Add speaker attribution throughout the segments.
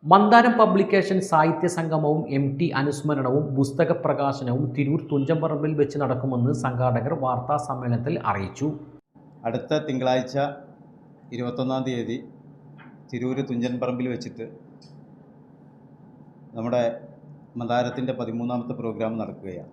Speaker 1: മന്ദാരം publication സാഹിത്യ സംഗമവും MT അനുസ്മരണവും പുസ്തക പ്രകാശനവും തിരൂർ തുഞ്ചൻപറമ്പിൽ വെച്ച് നടക്കുമെന്ന് സംഘാടകർ വാർത്താ സമ്മേളനത്തിൽ അറിയിച്ചു.
Speaker 2: അടുത്ത തിങ്കളാഴ്ച 21-ാം തീയതി തിരൂർ തുഞ്ചൻപറമ്പിൽ വെച്ചിട്ട് നമ്മുടെ മന്ദാരത്തിൻ്റെ 13ാമത്തെ പ്രോഗ്രാം നടക്കുകയാണ്.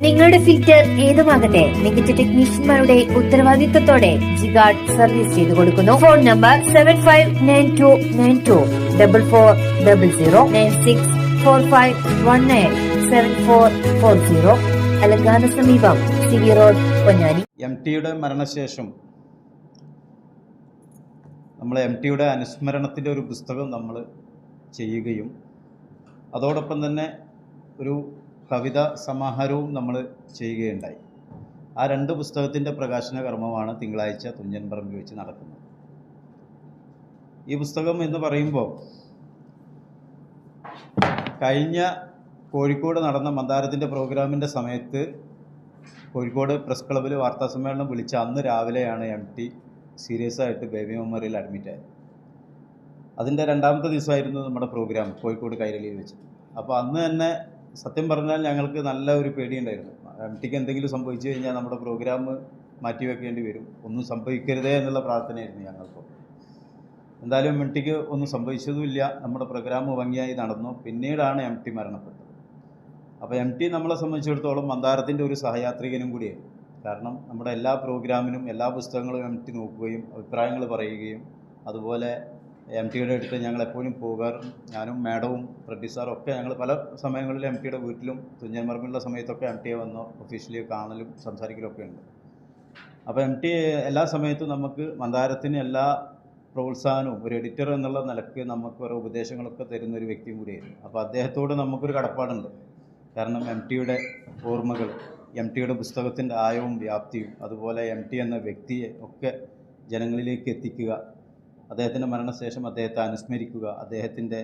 Speaker 3: നിങ്ങളുടെ ഫിൽറ്റർ ഏതുമാകട്ടെ മികച്ച ടെക്നീഷ്യന്മാരുടെ ഉത്തരവാദിത്തത്തോടെ ജിഗാർഡ് സർവീസ് ചെയ്തു കൊടുക്കുന്നു. ഫോൺ നമ്പർ 75929244009645197440 അലങ്കാന സമീപം സിവി റോഡ് പൊന്നാനി.
Speaker 2: MTയുടെ മരണശേഷം നമ്മൾ MTയുടെ അനുസ്മരണത്തിൻ്റെ ഒരു പുസ്തകം നമ്മൾ ചെയ്യുകയും അതോടൊപ്പം തന്നെ ഒരു കവിതാ സമാഹാരവും നമ്മൾ ചെയ്യുകയുണ്ടായി. ആ രണ്ട് പുസ്തകത്തിൻ്റെ പ്രകാശന കർമ്മമാണ് തിങ്കളാഴ്ച തുഞ്ചൻപറമ്പിൽ വെച്ച് നടക്കുന്നത്. ഈ പുസ്തകം എന്ന് പറയുമ്പോൾ കഴിഞ്ഞ കോഴിക്കോട് നടന്ന മന്ദാരത്തിൻ്റെ പ്രോഗ്രാമിൻ്റെ സമയത്ത് കോഴിക്കോട് പ്രസ് ക്ലബ്ബിൽ വാർത്താ സമ്മേളനം വിളിച്ച അന്ന് രാവിലെയാണ് MT സീരിയസ് ആയിട്ട് ബേബി മെമ്മോറിയൽ അഡ്മിറ്റായത്. അതിൻ്റെ രണ്ടാമത്തെ ദിവസമായിരുന്നു നമ്മുടെ പ്രോഗ്രാം കോഴിക്കോട് കൈരളിയിൽ വെച്ച്. അപ്പോൾ അന്ന് തന്നെ സത്യം പറഞ്ഞാൽ ഞങ്ങൾക്ക് നല്ല ഒരു പേടിയുണ്ടായിരുന്നു. MTക്ക് എന്തെങ്കിലും സംഭവിച്ചു കഴിഞ്ഞാൽ നമ്മുടെ പ്രോഗ്രാം മാറ്റിവെക്കേണ്ടി വരും, ഒന്നും സംഭവിക്കരുതേ എന്നുള്ള പ്രാർത്ഥനയായിരുന്നു ഞങ്ങൾക്ക്. എന്തായാലും MTക്ക് ഒന്നും സംഭവിച്ചതുമില്ല, നമ്മുടെ പ്രോഗ്രാം ഭംഗിയായി നടന്നു. പിന്നീടാണ് MT മരണപ്പെട്ടത്. അപ്പോൾ MT നമ്മളെ സംബന്ധിച്ചിടത്തോളം മന്ദാരത്തിൻ്റെ ഒരു സഹയാത്രികനും കൂടിയായിരുന്നു. കാരണം നമ്മുടെ എല്ലാ പ്രോഗ്രാമിനും എല്ലാ പുസ്തകങ്ങളും MT നോക്കുകയും അഭിപ്രായങ്ങൾ പറയുകയും അതുപോലെ MTയുടെ അടുത്ത് ഞങ്ങൾ എപ്പോഴും പോകാറും ഞാനും മാഡവും റെഡ്ഡി സാറും ഒക്കെ ഞങ്ങൾ പല സമയങ്ങളിൽ MTയുടെ വീട്ടിലും തുഞ്ചൻപറമ്പിലുള്ള സമയത്തൊക്കെ MTയെ വന്ന് ഒഫീഷ്യലി കാണലും സംസാരിക്കലും ഒക്കെ ഉണ്ട്. അപ്പോൾ MT എല്ലാ സമയത്തും നമുക്ക് മന്ദാരത്തിന് എല്ലാ പ്രോത്സാഹനവും ഒരു എഡിറ്റർ എന്നുള്ള നിലയ്ക്ക് നമുക്ക് ഓരോ ഉപദേശങ്ങളൊക്കെ തരുന്നൊരു വ്യക്തിയും കൂടിയായിരുന്നു. അപ്പോൾ അദ്ദേഹത്തോട് നമുക്കൊരു കടപ്പാടുണ്ട്. കാരണം MTയുടെ ഓർമ്മകൾ, MTയുടെ പുസ്തകത്തിൻ്റെ ആയവും വ്യാപ്തിയും അതുപോലെ MT എന്ന വ്യക്തിയെ ഒക്കെ ജനങ്ങളിലേക്ക് എത്തിക്കുക, അദ്ദേഹത്തിൻ്റെ മരണശേഷം അദ്ദേഹത്തെ അനുസ്മരിക്കുക, അദ്ദേഹത്തിൻ്റെ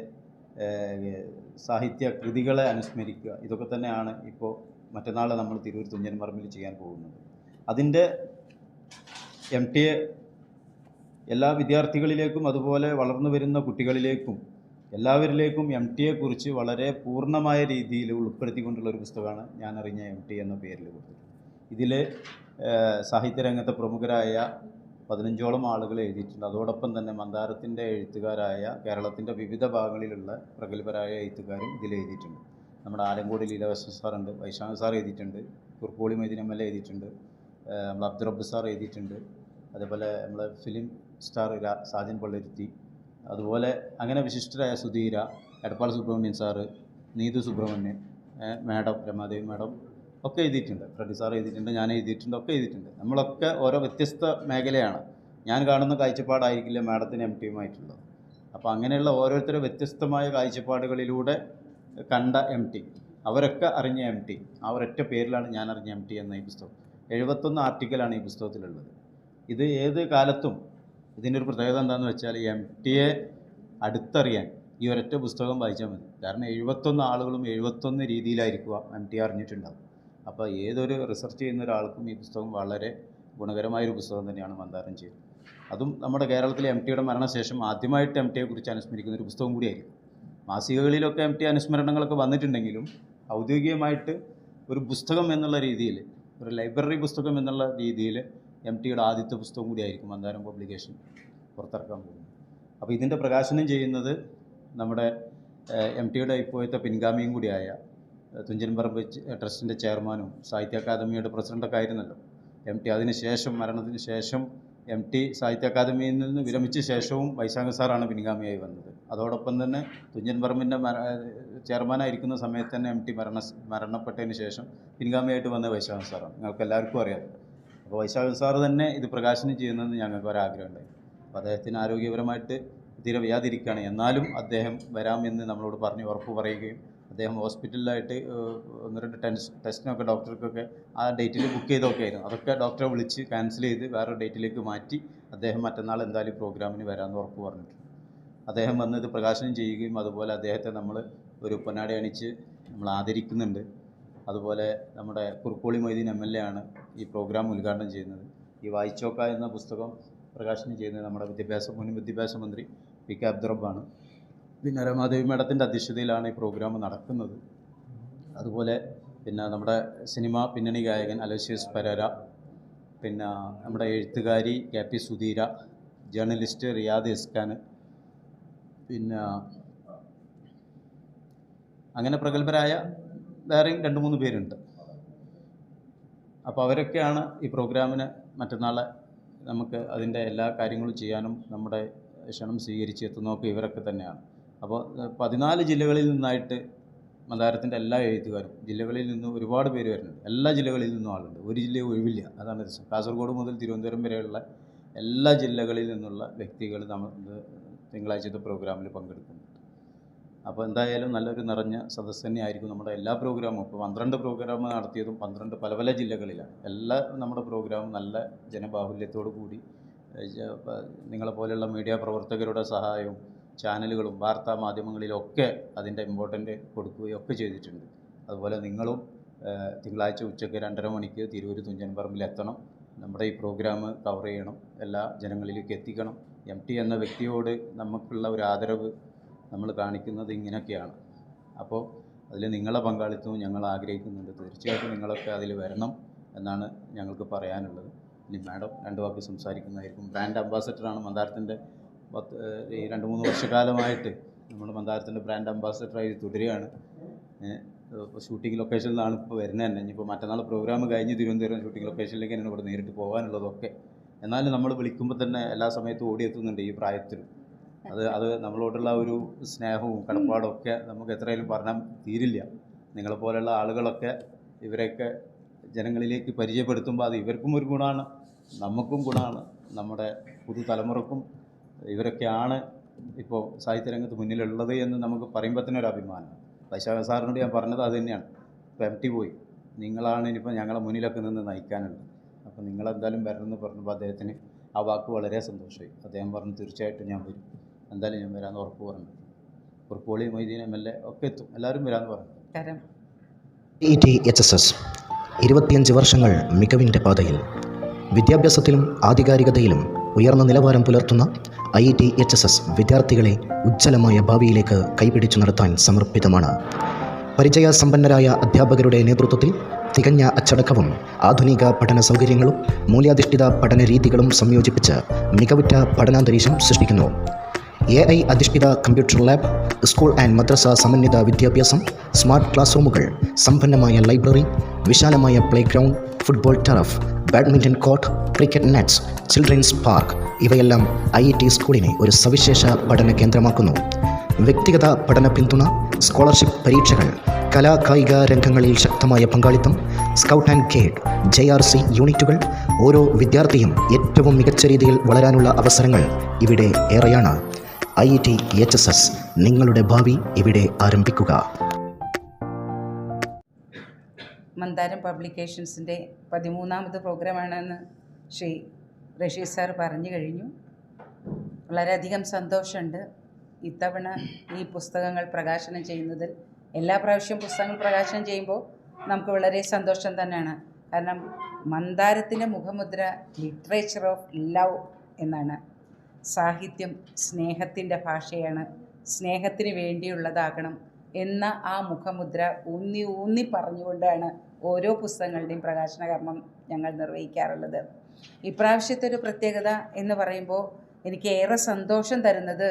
Speaker 2: സാഹിത്യ കൃതികളെ അനുസ്മരിക്കുക, ഇതൊക്കെ തന്നെയാണ് ഇപ്പോൾ മറ്റന്നാൾ നമ്മൾ തിരൂർ തുഞ്ചൻപറമ്പിൽ ചെയ്യാൻ പോകുന്നത്. അതിൻ്റെ MTയെ എല്ലാ വിദ്യാർത്ഥികളിലേക്കും അതുപോലെ വളർന്നു വരുന്ന കുട്ടികളിലേക്കും എല്ലാവരിലേക്കും MTയെക്കുറിച്ച് വളരെ പൂർണ്ണമായ രീതിയിൽ ഉൾപ്പെടുത്തിക്കൊണ്ടുള്ള ഒരു പുസ്തകമാണ് ഞാൻ അറിഞ്ഞ MT എന്ന പേരിൽ കൊടുത്തത്. ഇതിൽ സാഹിത്യരംഗത്തെ പ്രമുഖരായ 15ഓളം ആളുകൾ എഴുതിയിട്ടുണ്ട്. അതോടൊപ്പം തന്നെ മന്ദാരത്തിൻ്റെ എഴുത്തുകാരായ കേരളത്തിൻ്റെ വിവിധ ഭാഗങ്ങളിലുള്ള പ്രഗത്ഭരായ എഴുത്തുകാരും ഇതിൽ എഴുതിയിട്ടുണ്ട്. നമ്മുടെ ആലങ്കോട് ലീലാവശൻ സാറുണ്ട്, വൈശാഖ് സാർ എഴുതിയിട്ടുണ്ട്, കുർക്കോളി മൊയ്തീൻ ML എഴുതിയിട്ടുണ്ട്, നമ്മൾ അബ്ദുറബ്ബ് സാർ എഴുതിയിട്ടുണ്ട്, അതേപോലെ നമ്മൾ ഫിലിം സ്റ്റാർ സാജൻ പള്ളുരുത്തി, അതുപോലെ അങ്ങനെ വിശിഷ്ടരായ Sudheera, Edappal Subramanian sir, Neethu Subramanian, madam Ramadevi madam ഒക്കെ എഴുതിയിട്ടുണ്ട്, ഫ്രെഡി സാർ എഴുതിയിട്ടുണ്ട്, ഞാൻ എഴുതിയിട്ടുണ്ട്, ഒക്കെ എഴുതിയിട്ടുണ്ട്. നമ്മളൊക്കെ ഓരോ വ്യത്യസ്ത മേഖലയാണ്. ഞാൻ കാണുന്ന കാഴ്ചപ്പാടായിരിക്കില്ല മാഡത്തിന് MTയുമായിട്ടുള്ളത്. അപ്പോൾ അങ്ങനെയുള്ള ഓരോരുത്തരും വ്യത്യസ്തമായ കാഴ്ചപ്പാടുകളിലൂടെ കണ്ട MT, അവരൊക്കെ അറിഞ്ഞ MT, ആ ഒരൊറ്റ പേരിലാണ് ഞാൻ അറിഞ്ഞ MT എന്ന ഈ പുസ്തകം. 71 ആർട്ടിക്കലാണ് ഈ പുസ്തകത്തിലുള്ളത്. ഇത് ഏത് കാലത്തും ഇതിൻ്റെ ഒരു പ്രത്യേകത എന്താണെന്ന് വെച്ചാൽ MTയെ അടുത്തറിയാൻ ഈ ഒരൊറ്റ പുസ്തകം വായിച്ചാൽ മതി. കാരണം 71 ആളുകളും 71 രീതിയിലായിരിക്കുക MT അറിഞ്ഞിട്ടുണ്ടാകും. അപ്പോൾ ഏതൊരു റിസർച്ച് ചെയ്യുന്ന ഒരാൾക്കും ഈ പുസ്തകം വളരെ ഗുണകരമായൊരു പുസ്തകം തന്നെയാണ് മന്ദാരം ചെയ്തത്. അതും നമ്മുടെ കേരളത്തിലെ MTയുടെ മരണശേഷം ആദ്യമായിട്ട് MTയെക്കുറിച്ച് അനുസ്മരിക്കുന്ന ഒരു പുസ്തകം കൂടിയായിരിക്കും. മാസികകളിലൊക്കെ MT അനുസ്മരണങ്ങളൊക്കെ വന്നിട്ടുണ്ടെങ്കിലും ഔദ്യോഗികമായിട്ട് ഒരു പുസ്തകം എന്നുള്ള രീതിയിൽ, ഒരു ലൈബ്രറി പുസ്തകം എന്നുള്ള രീതിയിൽ MTയുടെ ആദ്യത്തെ പുസ്തകം കൂടിയായിരിക്കും മന്ദാരം പബ്ലിക്കേഷൻ പുറത്തിറക്കാൻ പോകുന്നത്. അപ്പോൾ ഇതിൻ്റെ പ്രകാശനം ചെയ്യുന്നത് നമ്മുടെ MTയുടെ ഇപ്പോഴത്തെ പിൻഗാമിയും കൂടിയായ തുഞ്ചൻപറമ്പ് ട്രസ്റ്റിൻ്റെ ചെയർമാനും സാഹിത്യ അക്കാദമിയുടെ പ്രസിഡൻ്റൊക്കെ ആയിരുന്നല്ലോ MT. അതിനുശേഷം മരണത്തിന് ശേഷം MT സാഹിത്യ അക്കാദമിയിൽ നിന്ന് വിരമിച്ച ശേഷവും വൈശാഖ് സാറാണ് പിൻഗാമിയായി വന്നത്. അതോടൊപ്പം തന്നെ തുഞ്ചൻപറമ്പിൻ്റെ ചെയർമാനായിരിക്കുന്ന സമയത്ത് തന്നെ MT മരണപ്പെട്ടതിന് ശേഷം പിൻഗാമിയായിട്ട് വന്ന വൈശാഖ് സാറാണ്, നിങ്ങൾക്ക് എല്ലാവർക്കും അറിയാം. അപ്പോൾ വൈശാഖ് സാറ് തന്നെ ഇത് പ്രകാശനം ചെയ്യുന്നതെന്ന് ഞങ്ങൾക്ക് ഒരാഗ്രഹമുണ്ടായി. അപ്പോൾ അദ്ദേഹത്തിന് ആരോഗ്യപരമായിട്ട് തീരെ വയ്യാതിരിക്കുകയാണ്. എന്നാലും അദ്ദേഹം വരാമെന്ന് നമ്മളോട് പറഞ്ഞ് ഉറപ്പ് പറയുകയും അദ്ദേഹം ഹോസ്പിറ്റലിലായിട്ട് 1-2 ടെസ്റ്റിനൊക്കെ ഡോക്ടർക്കൊക്കെ ആ ഡേറ്റിൽ ബുക്ക് ചെയ്തൊക്കെ ആയിരുന്നു. അതൊക്കെ ഡോക്ടറെ വിളിച്ച് ക്യാൻസൽ ചെയ്ത് വേറൊരു ഡേറ്റിലേക്ക് മാറ്റി അദ്ദേഹം മറ്റന്നാൾ എന്തായാലും പ്രോഗ്രാമിന് വരാമെന്ന് ഉറപ്പ് പറഞ്ഞിട്ടുണ്ട്. അദ്ദേഹം വന്ന് ഇത് പ്രകാശനം ചെയ്യുകയും അതുപോലെ അദ്ദേഹത്തെ നമ്മൾ ഒരു പൊന്നാട അണിച്ച് നമ്മൾ ആദരിക്കുന്നുണ്ട്. അതുപോലെ നമ്മുടെ കുർക്കോളി മൊയ്തീൻ ML ആണ് ഈ പ്രോഗ്രാം ഉദ്ഘാടനം ചെയ്യുന്നത്. ഈ വായിച്ചോക്ക എന്ന പുസ്തകം പ്രകാശനം ചെയ്യുന്നത് നമ്മുടെ മുൻ വിദ്യാഭ്യാസ മന്ത്രി PK അബ്ദുറബ്ബാണ്. പിന്നെ രമാദേവി മേഡത്തിൻ്റെ അധ്യക്ഷതയിലാണ് ഈ പ്രോഗ്രാം നടക്കുന്നത്. അതുപോലെ പിന്നെ നമ്മുടെ സിനിമ പിന്നണി ഗായകൻ അലോഷ്യസ് പരേര, പിന്നെ നമ്മുടെ എഴുത്തുകാരി KP സുധീര, ജേർണലിസ്റ്റ് റിയാദ് ഇസ്കാൻ, പിന്നെ അങ്ങനെ പ്രഗത്ഭരായ വേറെയും 2-3 പേരുണ്ട്. അപ്പോൾ അവരൊക്കെയാണ് ഈ പ്രോഗ്രാമിന് മറ്റന്നാൾ നമുക്ക് അതിൻ്റെ എല്ലാ കാര്യങ്ങളും ചെയ്യാനും നമ്മുടെ ക്ഷണം സ്വീകരിച്ച് എത്തുന്നതൊക്കെ ഇവരൊക്കെ തന്നെയാണ്. അപ്പോൾ 14 ജില്ലകളിൽ നിന്നായിട്ട് മന്ദാരത്തിൻ്റെ എല്ലാ എഴുത്തുകാരും, ജില്ലകളിൽ നിന്ന് ഒരുപാട് പേര് വരുന്നുണ്ട്. എല്ലാ ജില്ലകളിൽ നിന്നും ആളുണ്ട്, ഒരു ജില്ലയും ഒഴിവില്ല. അതാണ് രസം. കാസർഗോഡ് മുതൽ തിരുവനന്തപുരം വരെയുള്ള എല്ലാ ജില്ലകളിൽ നിന്നുള്ള വ്യക്തികൾ നമ്മൾ തിങ്കളാഴ്ചത്തെ പ്രോഗ്രാമിൽ പങ്കെടുക്കുന്നുണ്ട്. അപ്പോൾ എന്തായാലും നല്ലൊരു നിറഞ്ഞ സദസ്സ് തന്നെയായിരിക്കും നമ്മുടെ എല്ലാ പ്രോഗ്രാമും. ഇപ്പോൾ 12 പ്രോഗ്രാം നടത്തിയതും 12 പല പല ജില്ലകളിലാണ്. എല്ലാ നമ്മുടെ പ്രോഗ്രാമും നല്ല ജനബാഹുല്യത്തോടു കൂടി നിങ്ങളെപ്പോലെയുള്ള മീഡിയ പ്രവർത്തകരുടെ സഹായവും ചാനലുകളും വാർത്താ മാധ്യമങ്ങളിലൊക്കെ അതിൻ്റെ ഇമ്പോർട്ടൻ്റ് കൊടുക്കുകയൊക്കെ ചെയ്തിട്ടുണ്ട്. അതുപോലെ നിങ്ങളും തിങ്കളാഴ്ച ഉച്ചയ്ക്ക് 2:30 മണിക്ക് തിരൂർ തുഞ്ചൻ പറമ്പിൽ എത്തണം. നമ്മുടെ ഈ പ്രോഗ്രാം കവർ ചെയ്യണം, എല്ലാ ജനങ്ങളിലേക്ക് എത്തിക്കണം. MT എന്ന വ്യക്തിയോട് നമുക്കുള്ള ഒരു ആദരവ് നമ്മൾ കാണിക്കുന്നത് ഇങ്ങനെയൊക്കെയാണ്. അപ്പോൾ അതിൽ നിങ്ങളെ പങ്കാളിത്തവും ഞങ്ങൾ ആഗ്രഹിക്കുന്നുണ്ട്. തീർച്ചയായിട്ടും നിങ്ങളൊക്കെ അതിൽ വരണം എന്നാണ് ഞങ്ങൾക്ക് പറയാനുള്ളത്. ഇനി മാഡം 2 വാക്ക് സംസാരിക്കുന്നതായിരിക്കും. ബ്രാൻഡ് അംബാസഡറാണ് മന്ദാരത്തിൻ്റെ. ഈ 2-3 വർഷക്കാലമായിട്ട് നമ്മൾ മന്ദാരത്തിൻ്റെ ബ്രാൻഡ് അംബാസഡറായി തുടരുകയാണ്. ഷൂട്ടിംഗ് ലൊക്കേഷനിലാണ് ഇപ്പോൾ വരുന്നത് തന്നെ. ഇനിയിപ്പോൾ മറ്റന്നാൾ പ്രോഗ്രാം കഴിഞ്ഞ് തിരുവനന്തപുരം ഷൂട്ടിംഗ് ലൊക്കേഷനിലേക്ക് തന്നെയാണ് ഇവിടെ നേരിട്ട് പോകാനുള്ളതൊക്കെ. എന്നാലും നമ്മൾ വിളിക്കുമ്പോൾ തന്നെ എല്ലാ സമയത്തും ഓടിയെത്തുന്നുണ്ട് ഈ പ്രായത്തിൽ. അത് നമ്മളോടുള്ള ഒരു സ്നേഹവും കടപ്പാടും ഒക്കെ നമുക്ക് എത്രയായാലും പറഞ്ഞാൽ തീരില്ല. നിങ്ങളെപ്പോലെയുള്ള ആളുകളൊക്കെ ഇവരെയൊക്കെ ജനങ്ങളിലേക്ക് പരിചയപ്പെടുത്തുമ്പോൾ അത് ഇവർക്കും ഒരു ഗുണമാണ്, നമുക്കും ഗുണമാണ്, നമ്മുടെ പുതുതലമുറക്കും. ഇവരൊക്കെയാണ് ഇപ്പോൾ സാഹിത്യരംഗത്ത് മുന്നിലുള്ളത് എന്ന് നമുക്ക് പറയുമ്പോൾ തന്നെ ഒരു അഭിമാനം. വൈശാഖ സാറിനോട് ഞാൻ പറഞ്ഞത് അത് തന്നെയാണ്. ഇപ്പോൾ MT പോയി, നിങ്ങളാണ് ഇനിയിപ്പോൾ ഞങ്ങളെ മുന്നിലൊക്കെ നിന്ന് നയിക്കാനുണ്ട്. അപ്പോൾ നിങ്ങളെന്തായാലും വരണമെന്ന് പറഞ്ഞപ്പോൾ അദ്ദേഹത്തിന് ആ വാക്ക് വളരെ സന്തോഷമായി. അദ്ദേഹം പറഞ്ഞു തീർച്ചയായിട്ടും ഞാൻ വരും, എന്തായാലും ഞാൻ വരാമെന്ന് ഉറപ്പ് പറഞ്ഞു. കുറുക്കോളി മൊയ്തീൻ MLA ഒക്കെ എത്തും, എല്ലാവരും വരാമെന്ന് പറഞ്ഞു.
Speaker 4: IETHSS 25 വർഷങ്ങൾ മികവിൻ്റെ പാതയിൽ. വിദ്യാഭ്യാസത്തിലും ആധികാരികതയിലും ഉയർന്ന നിലവാരം പുലർത്തുന്ന IETHSS വിദ്യാർത്ഥികളെ ഉജ്ജ്വലമായ ഭാവിയിലേക്ക് കൈപിടിച്ചു നടത്താൻ സമർപ്പിതമാണ്. പരിചയസമ്പന്നരായ അധ്യാപകരുടെ നേതൃത്വത്തിൽ തികഞ്ഞ അച്ചടക്കവും ആധുനിക പഠന സൗകര്യങ്ങളും മൂല്യാധിഷ്ഠിത പഠന രീതികളും സംയോജിപ്പിച്ച് മികവുറ്റ പഠനാന്തരീക്ഷം സൃഷ്ടിക്കുന്നു. AI അധിഷ്ഠിത കമ്പ്യൂട്ടർ ലാബ്, സ്കൂൾ ആൻഡ് മദ്രസ സമന്വിത വിദ്യാഭ്യാസം, സ്മാർട്ട് ക്ലാസ് റൂമുകൾ, സമ്പന്നമായ ലൈബ്രറി, വിശാലമായ playground, football turf, badminton court, cricket nets, children's park ഇവയെല്ലാം IET സ്കൂളിനെ ഒരു സവിശേഷ പഠന കേന്ദ്രമാക്കുന്നു. വ്യക്തിഗത പഠന പിന്തുണ, സ്കോളർഷിപ്പ് പരീക്ഷകൾ, കലാ കായിക രംഗങ്ങളിൽ ശക്തമായ പങ്കാളിത്തം, സ്കൗട്ട് ആൻഡ് ഗൈഡ്, JRC യൂണിറ്റുകൾ, ഓരോ വിദ്യാർത്ഥിയും ഏറ്റവും മികച്ച രീതിയിൽ വളരാനുള്ള അവസരങ്ങൾ ഇവിടെ ഏറെയാണ്. IETHSS നിങ്ങളുടെ ഭാവി ഇവിടെ ആരംഭിക്കുക.
Speaker 5: മന്ദാരം പബ്ലിക്കേഷൻസിൻ്റെ 13ാമത് പ്രോഗ്രാമാണെന്ന് ശ്രീ റഷീദ് സാർ പറഞ്ഞു കഴിഞ്ഞു. വളരെയധികം സന്തോഷമുണ്ട് ഇത്തവണ ഈ പുസ്തകങ്ങൾ പ്രകാശനം ചെയ്യുന്നതിൽ. എല്ലാ പ്രാവശ്യവും പുസ്തകങ്ങൾ പ്രകാശനം ചെയ്യുമ്പോൾ നമുക്ക് വളരെ സന്തോഷം തന്നെയാണ്. കാരണം മന്ദാരത്തിൻ്റെ മുഖമുദ്ര ലിറ്ററേച്ചർ ഓഫ് ലവ് എന്നാണ്. സാഹിത്യം സ്നേഹത്തിൻ്റെ ഭാഷയാണ്, സ്നേഹത്തിന് വേണ്ടിയുള്ളതാകണം എന്ന ആ മുഖമുദ്ര ഊന്നി പറഞ്ഞുകൊണ്ടാണ് ഓരോ പുസ്തകങ്ങളുടെയും പ്രകാശന കർമ്മം ഞങ്ങൾ നിർവഹിക്കാറുള്ളത്. ഇപ്രാവശ്യത്തെ ഒരു പ്രത്യേകത എന്ന് പറയുമ്പോൾ എനിക്ക് ഏറെ സന്തോഷം തരുന്നത്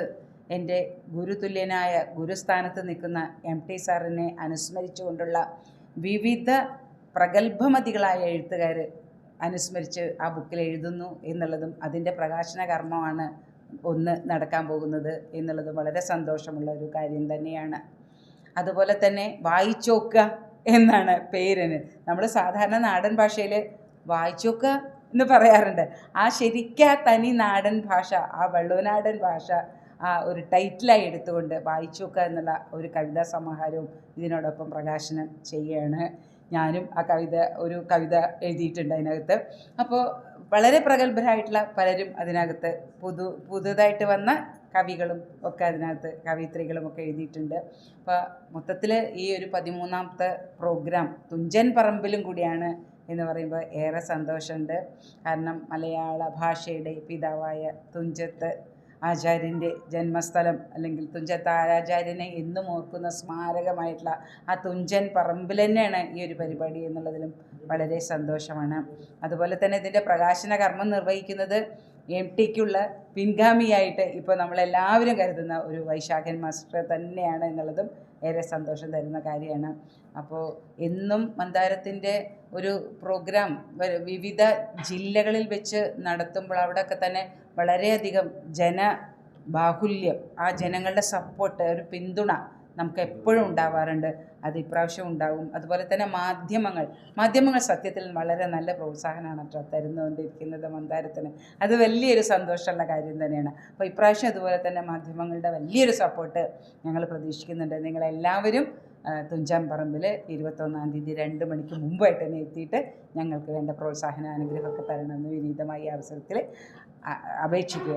Speaker 5: എൻ്റെ ഗുരുതുല്യനായ ഗുരുസ്ഥാനത്ത് നിൽക്കുന്ന MT സാറിനെ അനുസ്മരിച്ചുകൊണ്ടുള്ള വിവിധ പ്രഗത്ഭമതികളായ എഴുത്തുകാർ അനുസ്മരിച്ച് ആ ബുക്കിൽ എഴുതുന്നു എന്നുള്ളതും അതിൻ്റെ പ്രകാശന കർമ്മമാണ് ഒന്ന് നടക്കാൻ പോകുന്നത് എന്നുള്ളതും വളരെ സന്തോഷമുള്ള ഒരു കാര്യം തന്നെയാണ്. അതുപോലെ തന്നെ വായിച്ചോക്കുക എന്നാണ് പേരിന്. നമ്മൾ സാധാരണ നാടൻ ഭാഷയിൽ വായിച്ചോക്കുക എന്ന് പറയാറുണ്ട്. ആ ശരിക്കും ആ തനി നാടൻ ഭാഷ, ആ വള്ളുവനാടൻ ഭാഷ ആ ഒരു ടൈറ്റിലായി എടുത്തുകൊണ്ട് വായിച്ചോക്കുക എന്നുള്ള ഒരു കവിതാ സമാഹാരവും ഇതിനോടൊപ്പം പ്രകാശനം ചെയ്യുകയാണ്. ഞാനും ആ ഒരു കവിത എഴുതിയിട്ടുണ്ട് അതിനകത്ത്. അപ്പോൾ വളരെ പ്രഗത്ഭരായിട്ടുള്ള പലരും അതിനകത്ത് പുതുതായിട്ട് വന്ന കവികളും ഒക്കെ അതിനകത്ത് കവിത്രികളും ഒക്കെ എഴുതിയിട്ടുണ്ട്. അപ്പോൾ മൊത്തത്തിൽ ഈ ഒരു 13ാമത്തെ പ്രോഗ്രാം തുഞ്ചൻ പറമ്പിലും കൂടിയാണ് എന്ന് പറയുമ്പോൾ ഏറെ സന്തോഷമുണ്ട്. കാരണം മലയാള ഭാഷയുടെ പിതാവായ തുഞ്ചത്ത് ആചാര്യൻ്റെ ജന്മസ്ഥലം അല്ലെങ്കിൽ തുഞ്ചത്ത് ആചാര്യനെ എന്നും ഓർക്കുന്ന സ്മാരകമായിട്ടുള്ള ആ തുഞ്ചൻ പറമ്പിൽ തന്നെയാണ് ഈ ഒരു പരിപാടി എന്നുള്ളതിലും വളരെ സന്തോഷമാണ്. അതുപോലെ തന്നെ ഇതിൻ്റെ പ്രകാശന കർമ്മം നിർവഹിക്കുന്നത് MTക്കുള്ള പിൻഗാമിയായിട്ട് ഇപ്പോൾ നമ്മളെല്ലാവരും കരുതുന്ന ഒരു വൈശാഖൻ മാസ്റ്റർ തന്നെയാണ് എന്നുള്ളതും ഏറെ സന്തോഷം തരുന്ന കാര്യമാണ്. അപ്പോൾ എന്നും മന്ദാരത്തിൻ്റെ ഒരു പ്രോഗ്രാം വിവിധ ജില്ലകളിൽ വെച്ച് നടത്തുമ്പോൾ അവിടെയൊക്കെ തന്നെ വളരെയധികം ജനബാഹുല്യം, ആ ജനങ്ങളുടെ സപ്പോർട്ട്, ഒരു പിന്തുണ നമുക്ക് എപ്പോഴും ഉണ്ടാവാറുണ്ട്. അത് ഇപ്രാവശ്യം ഉണ്ടാവും. അതുപോലെ തന്നെ മാധ്യമങ്ങൾ സത്യത്തിൽ വളരെ നല്ല പ്രോത്സാഹനമാണ് തരുന്നുകൊണ്ടിരിക്കുന്നത് മന്ദാരത്തിന്. അത് വലിയൊരു സന്തോഷമുള്ള കാര്യം തന്നെയാണ്. അപ്പോൾ ഇപ്രാവശ്യം അതുപോലെ തന്നെ മാധ്യമങ്ങളുടെ വലിയൊരു സപ്പോർട്ട് ഞങ്ങൾ പ്രതീക്ഷിക്കുന്നുണ്ട്. നിങ്ങളെല്ലാവരും തുഞ്ചൻ പറമ്പിൽ 21-ാം തീയതി 2 മണിക്ക് മുമ്പായിട്ട് തന്നെ എത്തിയിട്ട് ഞങ്ങൾക്ക് വേണ്ട പ്രോത്സാഹന അനുഗ്രഹമൊക്കെ തരണമെന്ന് വിനീതമായി അവസരത്തിൽ അപേക്ഷിക്കുകയാണ്.